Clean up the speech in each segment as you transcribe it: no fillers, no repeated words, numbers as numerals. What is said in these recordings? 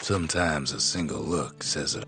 Sometimes a single look says it.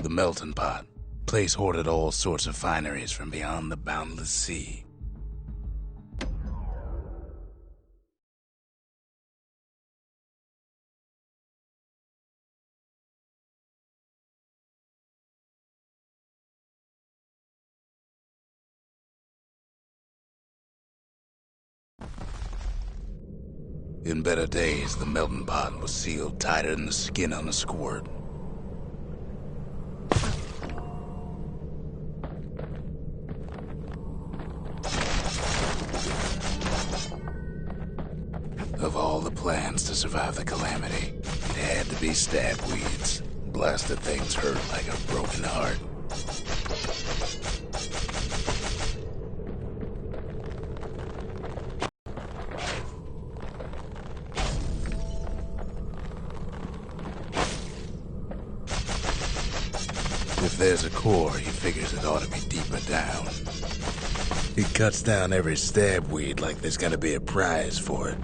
The melting pot. Place hoarded all sorts of fineries from beyond the boundless sea. In better days, the melting pot was sealed tighter than the skin on a squirt. Of all the plans to survive the calamity, it had to be stabweeds. Blasted things hurt like a broken heart. If there's a core, he figures it ought to be deeper down. He cuts down every stabweed like there's gonna be a prize for it.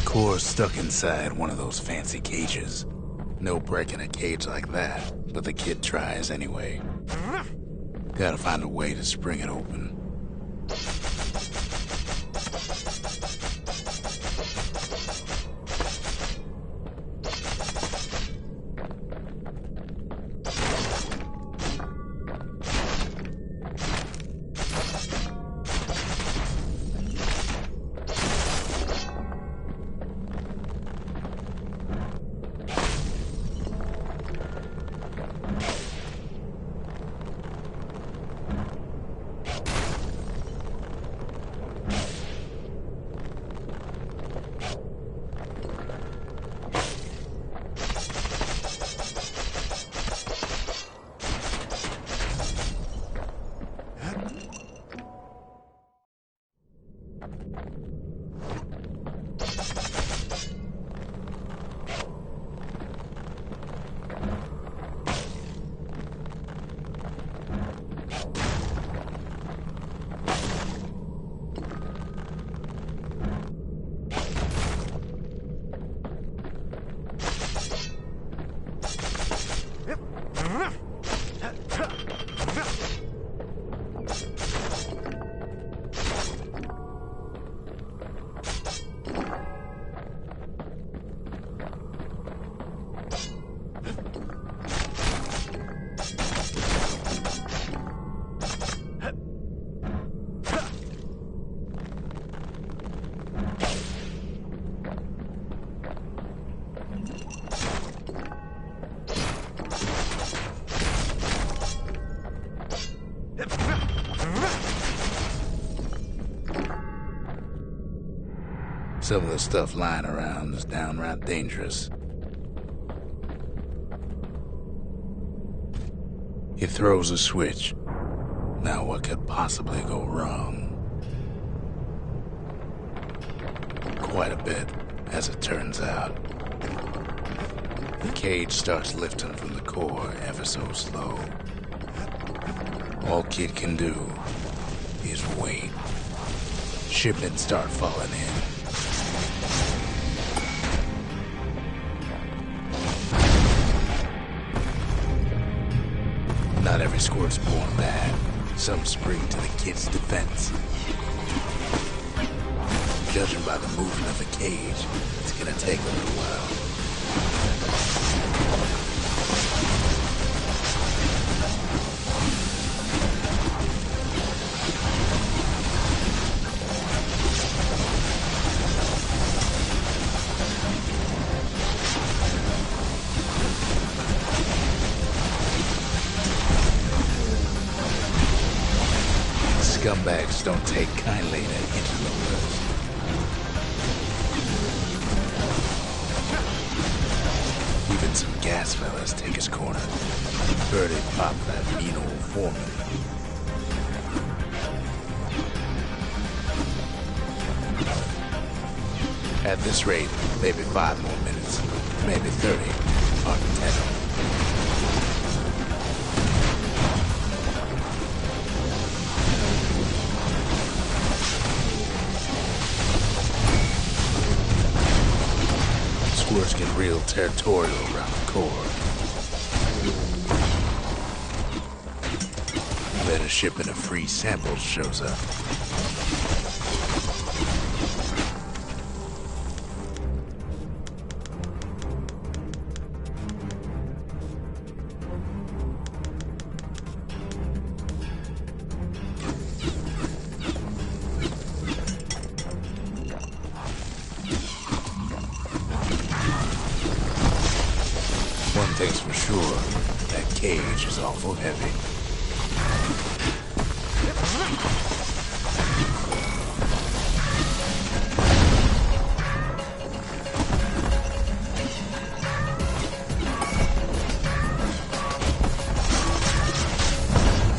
Core's stuck inside one of those fancy cages. No breaking a cage like that, but the kid tries anyway. Gotta find a way to spring it open. Some of the stuff lying around is downright dangerous. He throws a switch. Now what could possibly go wrong? Quite a bit, as it turns out. The cage starts lifting from the core ever so slow. All Kid can do is wait. Shipments start falling in. Not every squirt's born bad. Some spring to the kid's defense. Judging by the movement of the cage, it's gonna take a little while. Scumbags don't take kindly to interlopers. Even some gas fellas take his corner. Birdie pop that mean old foreman. At this rate, maybe 5 more minutes, maybe 30, hard to tell. Squirts get real territorial around the core. Then a shipment of free samples shows up. One thing's for sure, that cage is awful heavy.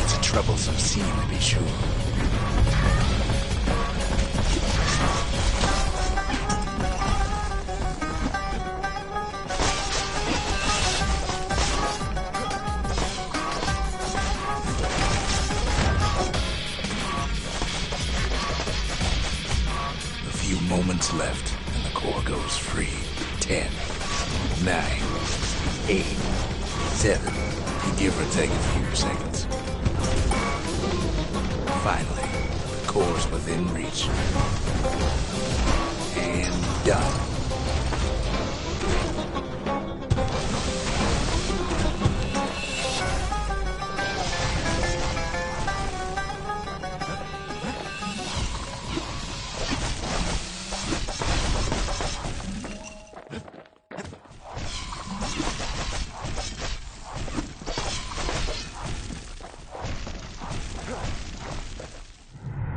It's a troublesome scene to be sure. Moments left, and the core goes free. 10, 9, 8, 7, give or take a few seconds. Finally, the core's within reach. And done.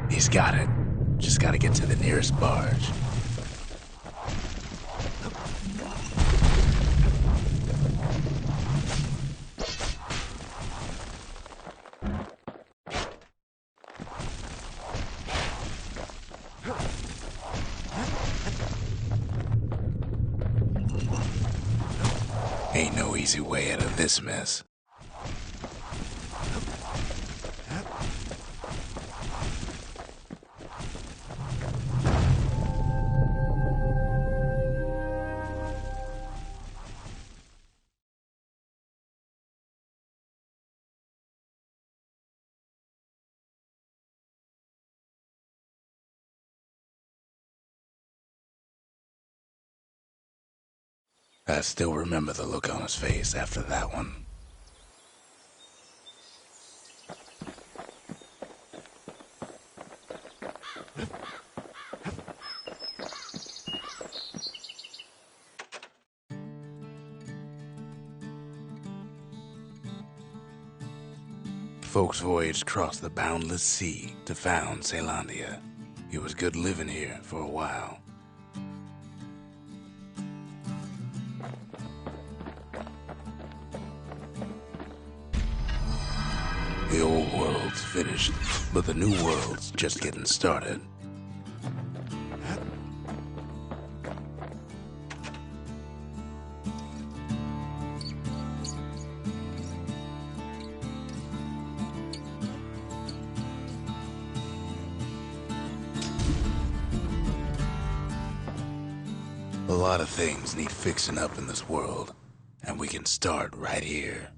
He's got it. Just gotta get to the nearest barge. Ain't no easy way out of this mess. I still remember the look on his face after that one. Folks voyaged across the boundless sea to found Caelondia. It was good living here for a while. The old world's finished, but the new world's just getting started. A lot of things need fixing up in this world, and we can start right here.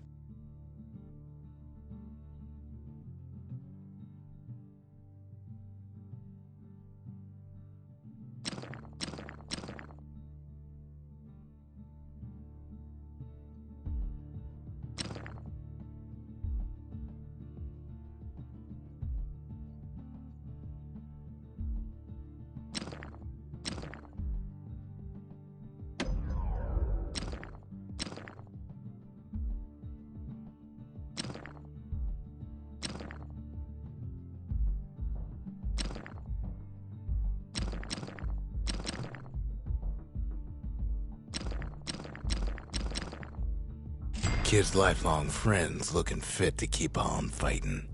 Kid's lifelong friends looking fit to keep on fighting.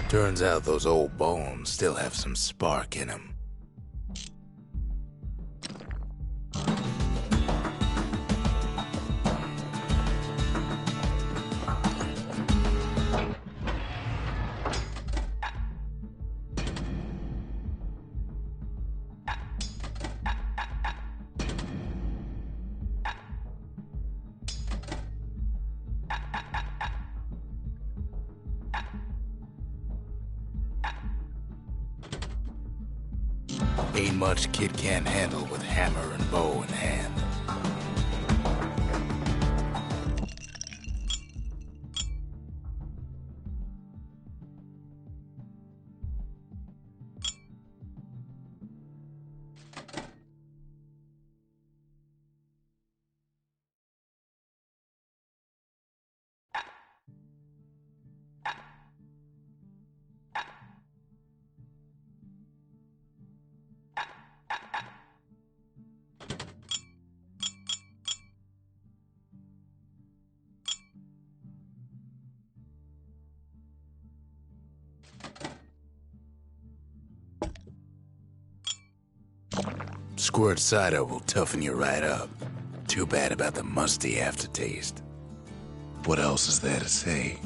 Turns out those old bones still have some spark in them. Ain't much kid can't handle with hammer and bow in hand. Squirt cider will toughen you right up. Too bad about the musty aftertaste. What else is there to say?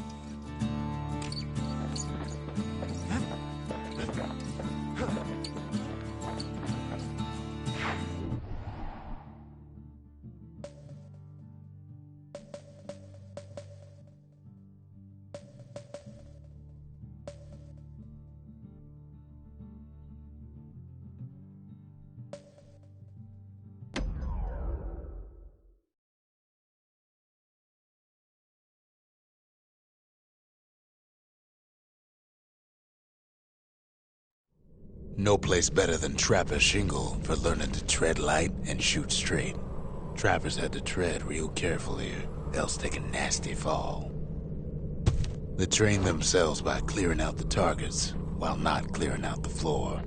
No place better than Trapper's Shingle for learning to tread light and shoot straight. Trappers had to tread real careful here, else take a nasty fall. They train themselves by clearing out the targets, while not clearing out the floor.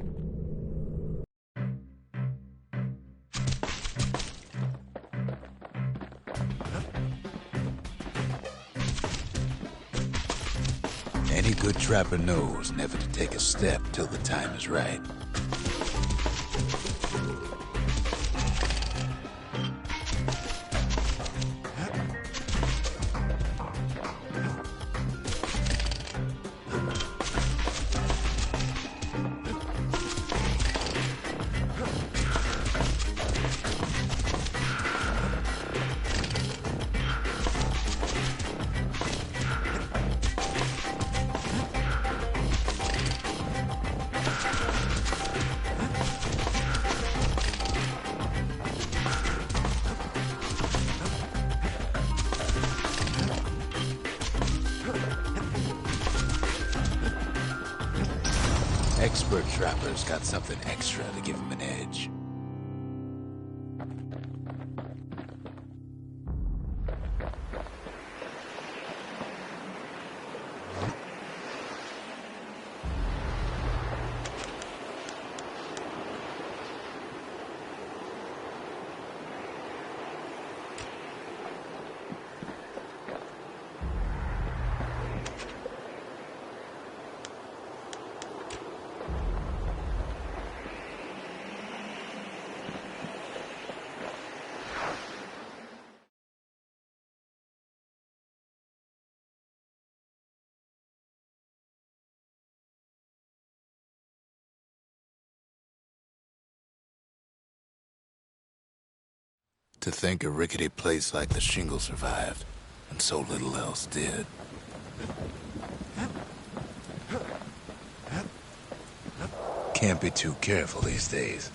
Any good trapper knows never to take a step till the time is right. Expert trappers got something extra to give them an edge. To think a rickety place like the Shingle survived, and so little else did. Can't be too careful these days.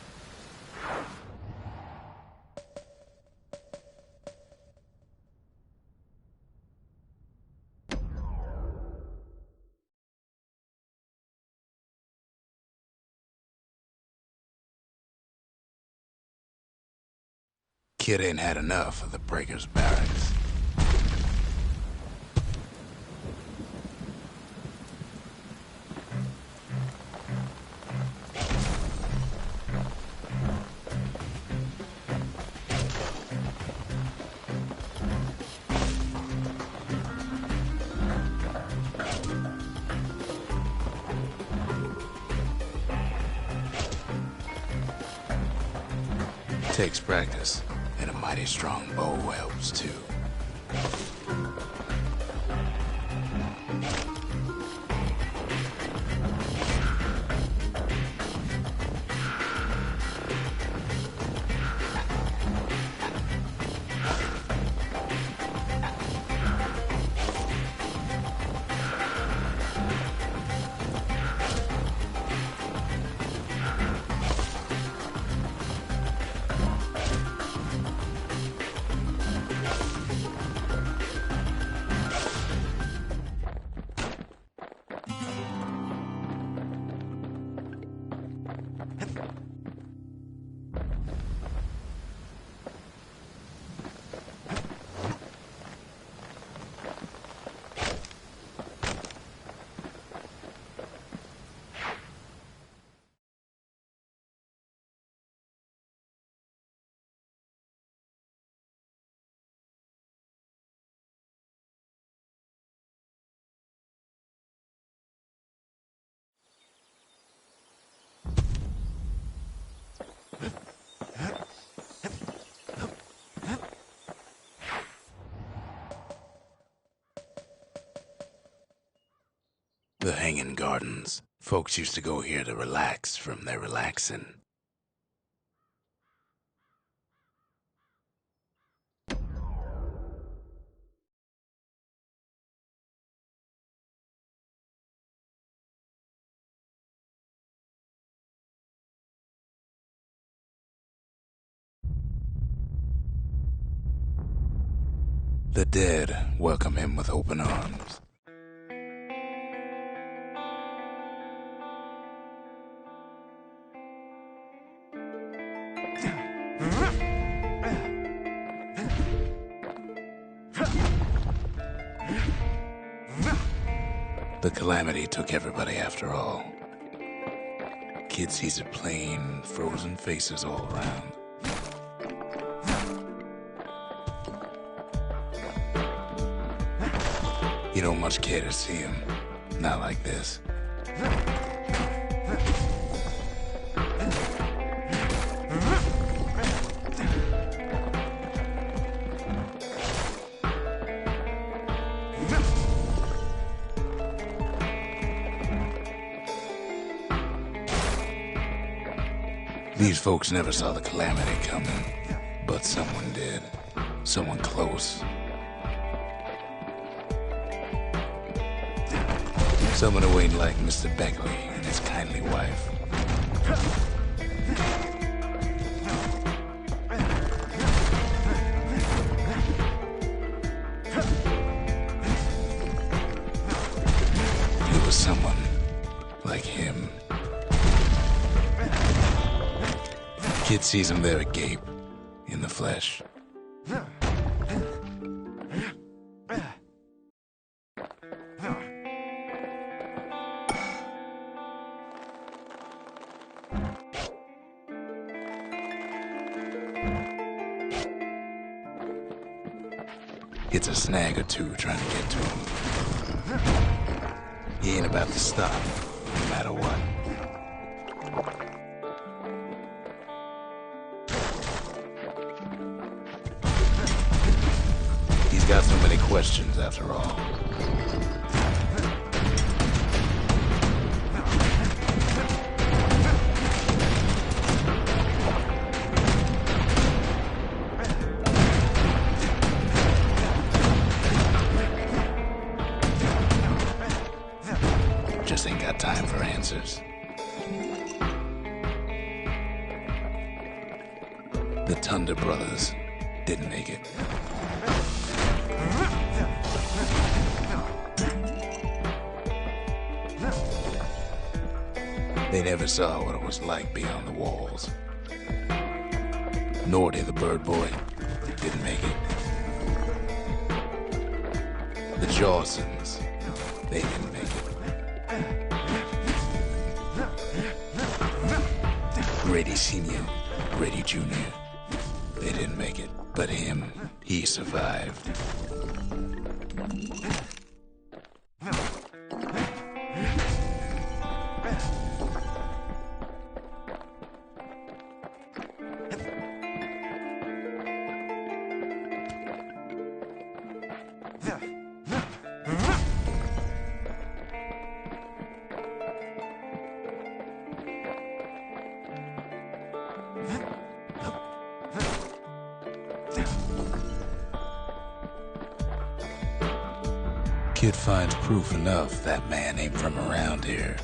Kid ain't had enough of the Breakers' barracks. Takes practice. And a mighty strong bow helps, too. The Hanging Gardens. Folks used to go here to relax from their relaxing. The dead welcome him with open arms. The calamity took everybody after all. Kid sees it plain, frozen faces all around. You don't much care to see him. Not like this. These folks never saw the calamity coming, but someone did. Someone close. Someone who ain't like Mr. Beckley and his kindly wife. It was someone like him. Kid sees him there agape, in the flesh. Hits a snag or two trying to get to him. He ain't about to stop, no matter what. He's got so many questions after all. Just ain't got time for answers. The Thunder Brothers didn't make it. They never saw what it was like beyond the walls. Nor did the Bird Boy. Didn't make it. The Jawsons, they didn't make it. Grady Sr., Grady Jr., they didn't make it. But him, he survived. Kid finds proof enough that man ain't from around here.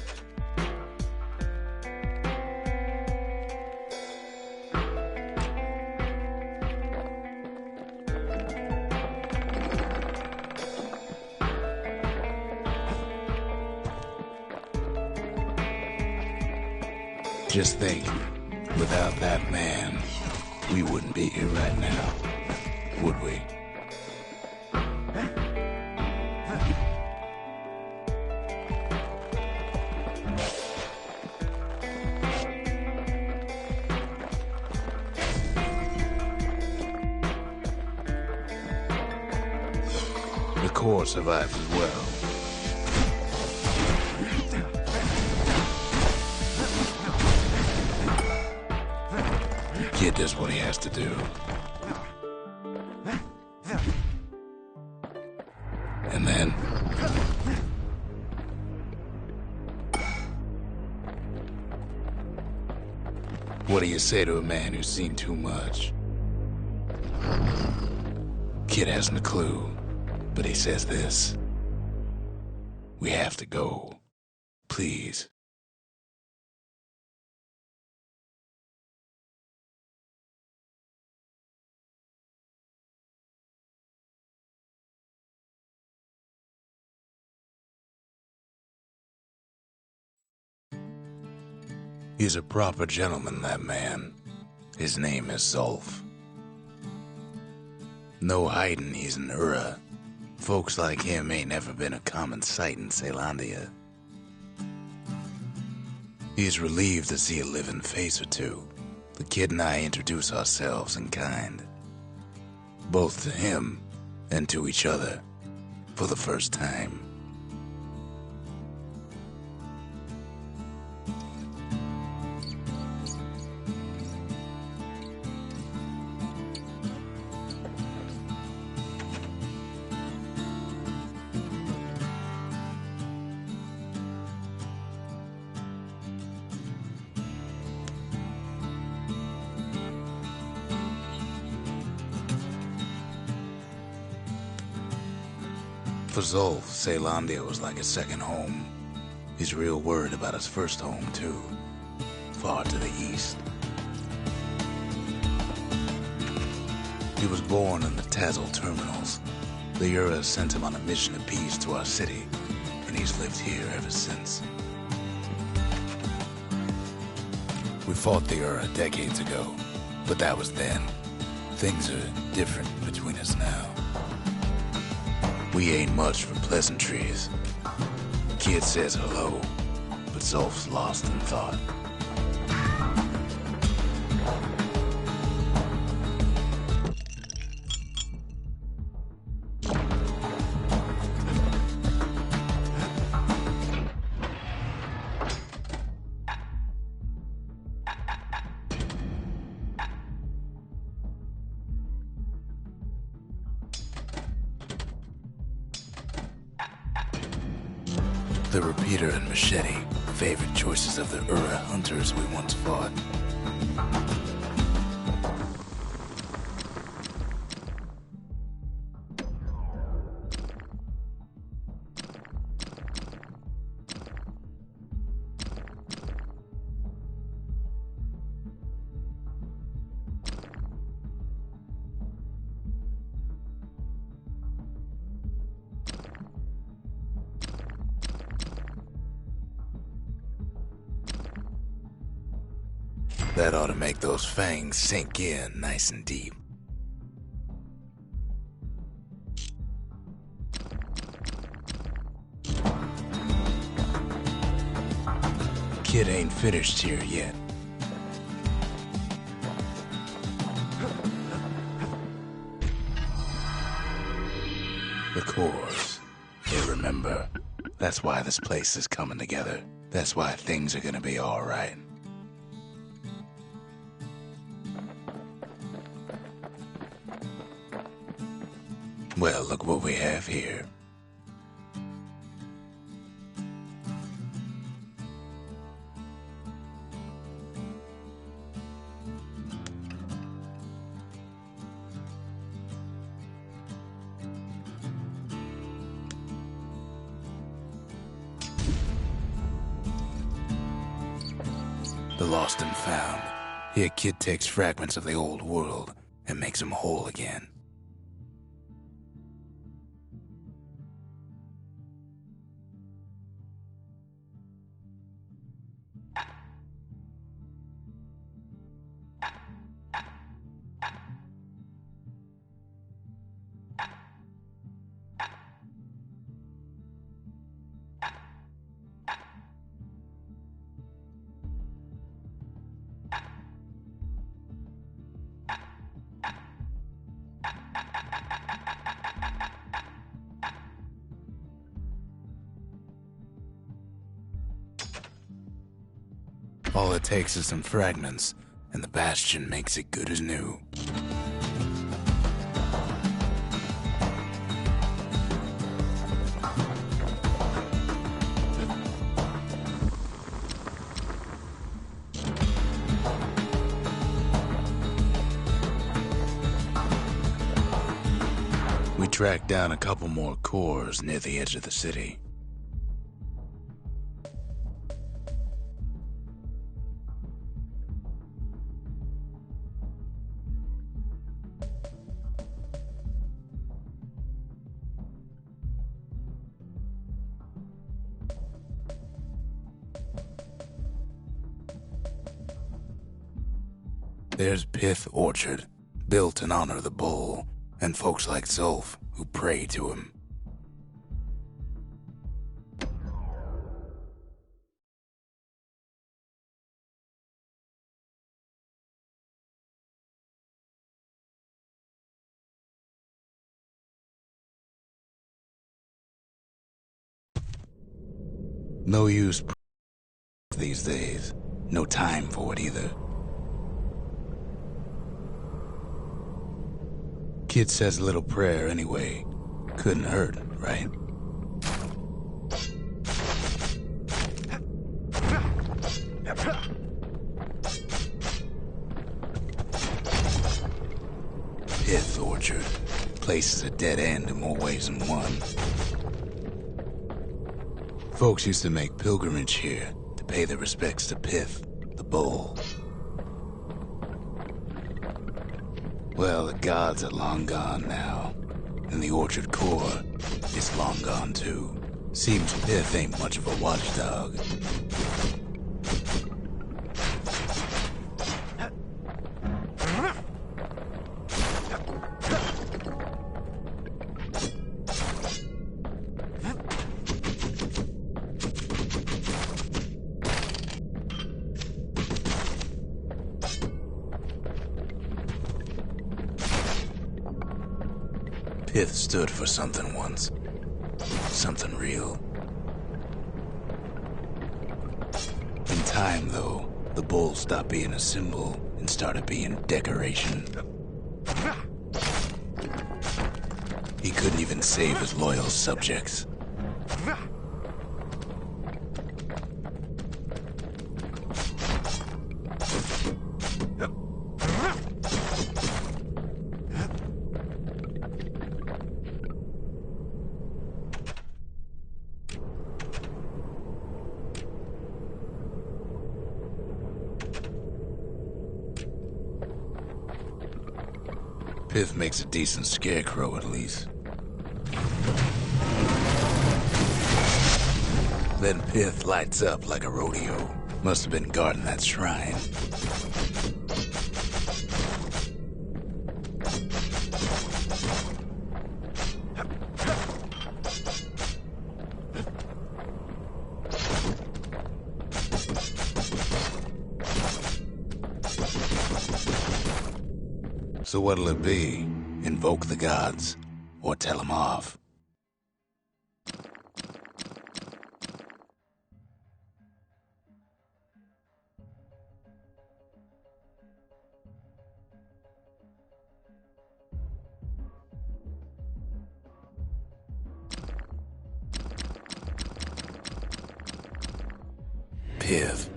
Just think, without that man, we wouldn't be here right now, would we? The core survived as well. Kid does what he has to do. And then... what do you say to a man who's seen too much? Kid hasn't a clue, but he says this. We have to go. Please. He's a proper gentleman, that man. His name is Zolf. No hiding he's an Ura. Folks like him ain't never been a common sight in Caelondia. He's relieved to see a living face or two. The kid and I introduce ourselves in kind. Both to him and to each other for the first time. For Zolf, Caelondia was like a second home. He's real worried about his first home, too. Far to the east. He was born in the Tazal terminals. The Ura sent him on a mission of peace to our city, and he's lived here ever since. We fought the Ura decades ago, but that was then. Things are different between us now. We ain't much for pleasantries. Kid says hello, but Zolf's lost in thought. The repeater and machete, favorite choices of the Ura hunters we once fought. That ought to make those fangs sink in nice and deep. Kid ain't finished here yet. The cores. They remember. That's why this place is coming together. That's why things are gonna be alright. Well, look what we have here. The lost and found. Here, Kid takes fragments of the old world and makes them whole again. All it takes is some fragments, and the Bastion makes it good as new. We tracked down a couple more cores near the edge of the city. There's Pith Orchard, built in honor of the bull, and folks like Zolf who pray to him. No use these days. No time for it either. Kid says a little prayer anyway. Couldn't hurt, right? Pith Orchard. Place is a dead end in more ways than one. Folks used to make pilgrimage here to pay their respects to Pith, the bull. Well, the gods are long gone now, and the Orchard core is long gone too. Seems Pith ain't much of a watchdog. Pith stood for something once. Something real. In time, though, the bull stopped being a symbol and started being decoration. He couldn't even save his loyal subjects. Pith makes a decent scarecrow, at least. Then Pith lights up like a rodeo. Must have been guarding that shrine. So what'll it be? Invoke the gods, or tell them off? Pith.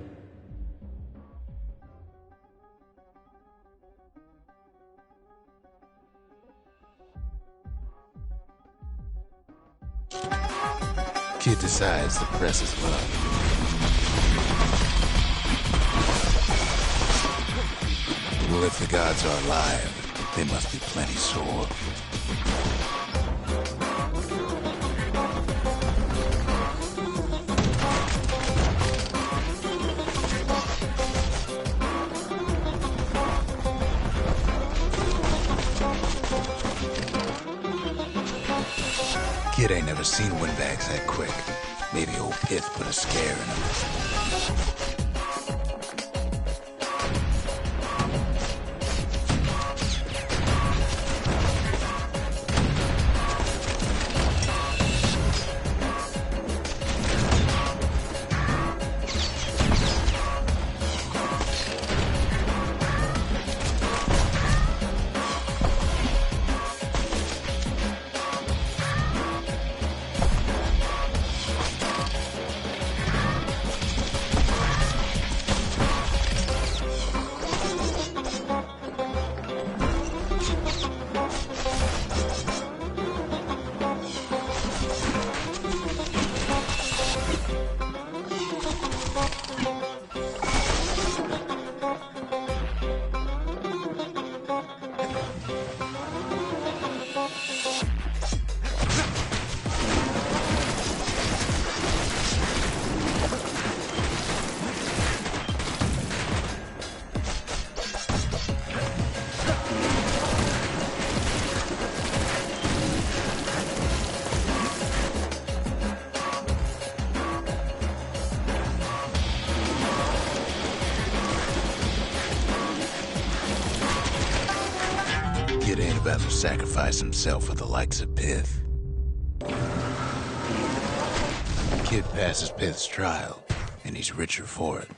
Kid decides to press his luck. Well, if the gods are alive, they must be plenty sore. Kid ain't never seen windbags that quick. Maybe old Pith put a scare in him. Kid ain't about to sacrifice himself for the likes of Pith. Kid passes Pith's trial, and he's richer for it.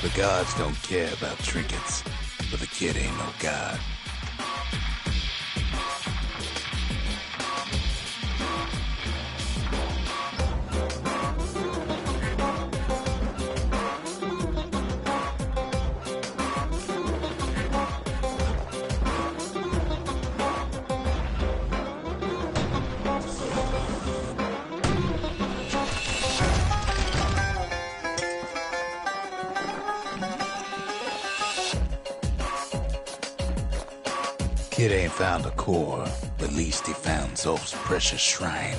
The gods don't care about trinkets, but the kid ain't no god. Kid ain't found a core, but at least he found Zolf's precious shrine.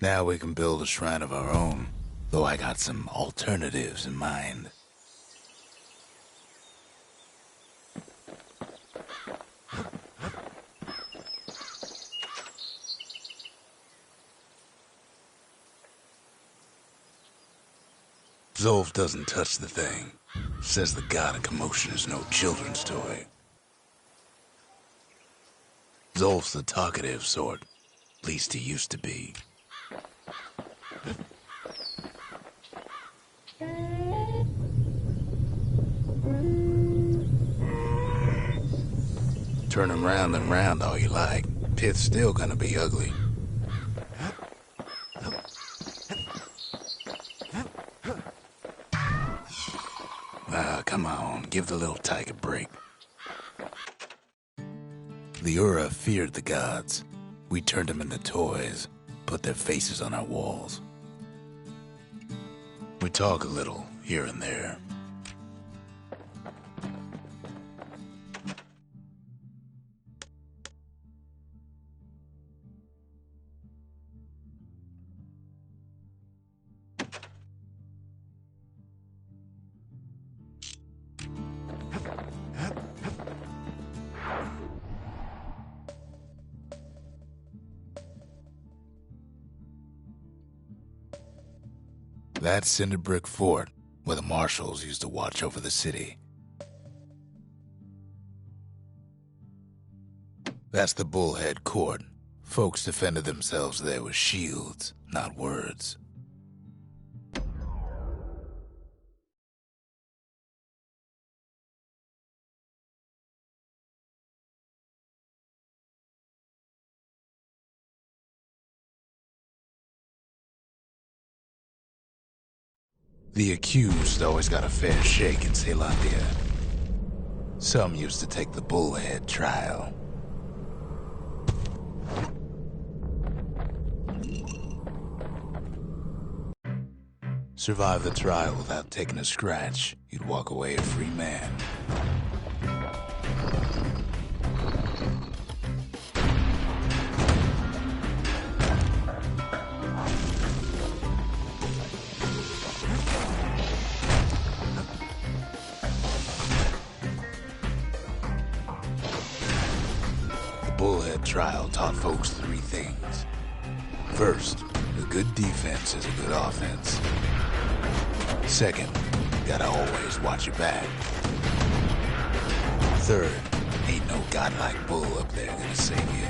Now we can build a shrine of our own, though I got some alternatives in mind. Zolf doesn't touch the thing. Says the god of commotion is no children's toy. Zolf's the talkative sort. At least he used to be. Turn him round and round all you like. Pith's still gonna be ugly. Come on, give the little tyke a break. The Ura feared the gods. We turned them into toys, put their faces on our walls. We talk a little, here and there. That's Cinder Brick Fort, where the marshals used to watch over the city. That's the Bullhead Court. Folks defended themselves there with shields, not words. The accused always got a fair shake in Zealandia. Some used to take the Bullhead trial. Survive the trial without taking a scratch, you'd walk away a free man. Bullhead trial taught folks three things. First, a good defense is a good offense. Second, you gotta always watch your back. Third, ain't no godlike bull up there gonna save you.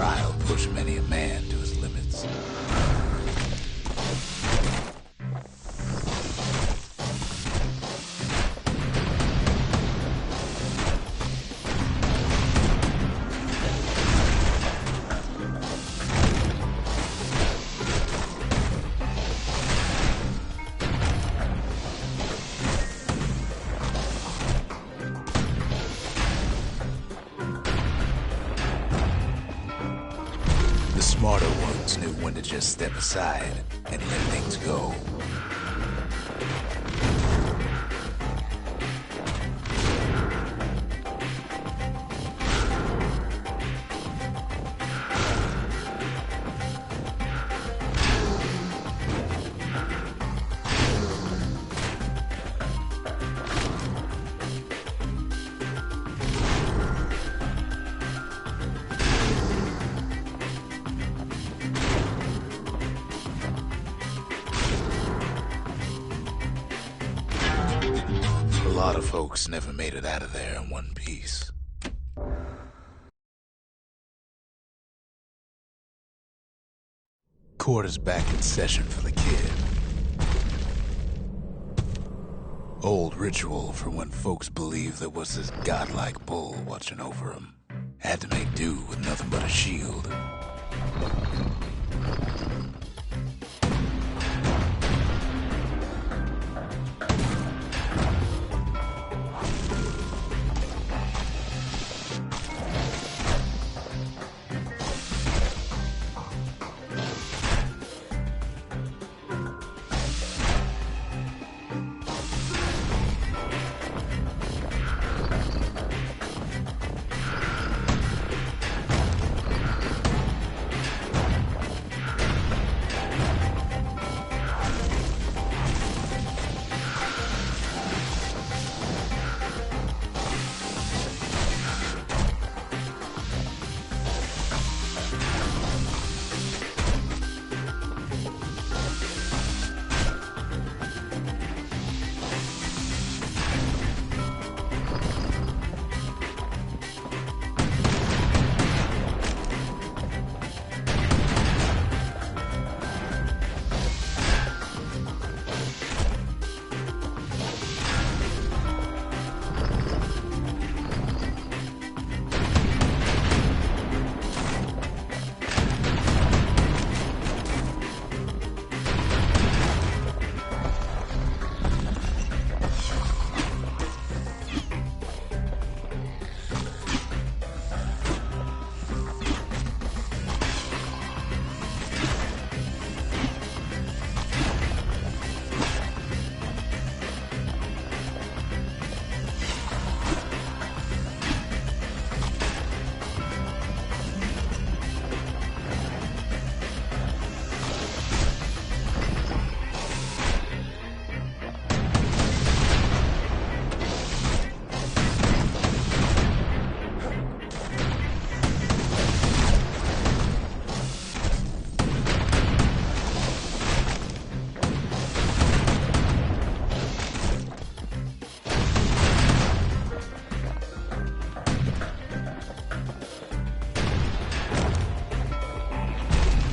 trial pushed many a man to his limits. The smarter ones knew when to just step aside and let things go. A lot of folks never made it out of there in one piece. Court is back in session for the kid. Old ritual for when folks believed there was this godlike bull watching over them. Had to make do with nothing but a shield.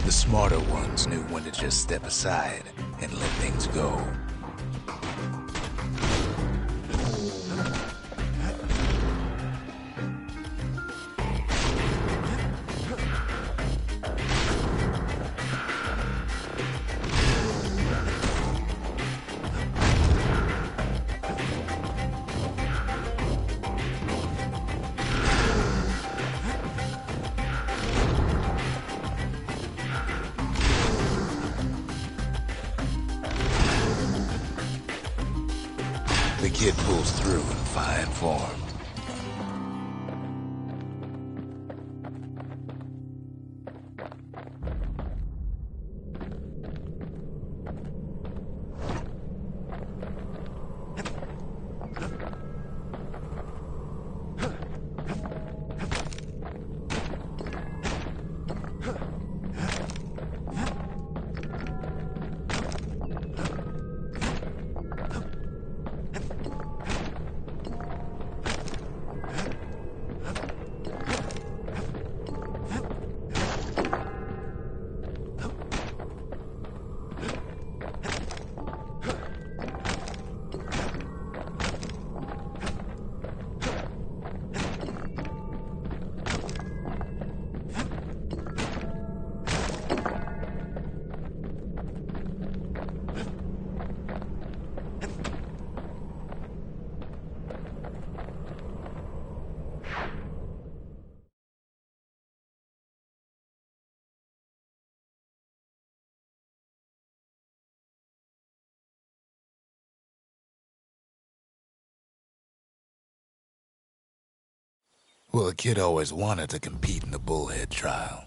The smarter ones knew when to just step aside and let things go. The kid pulls through in fine form. Well, the kid always wanted to compete in the bullhead trial.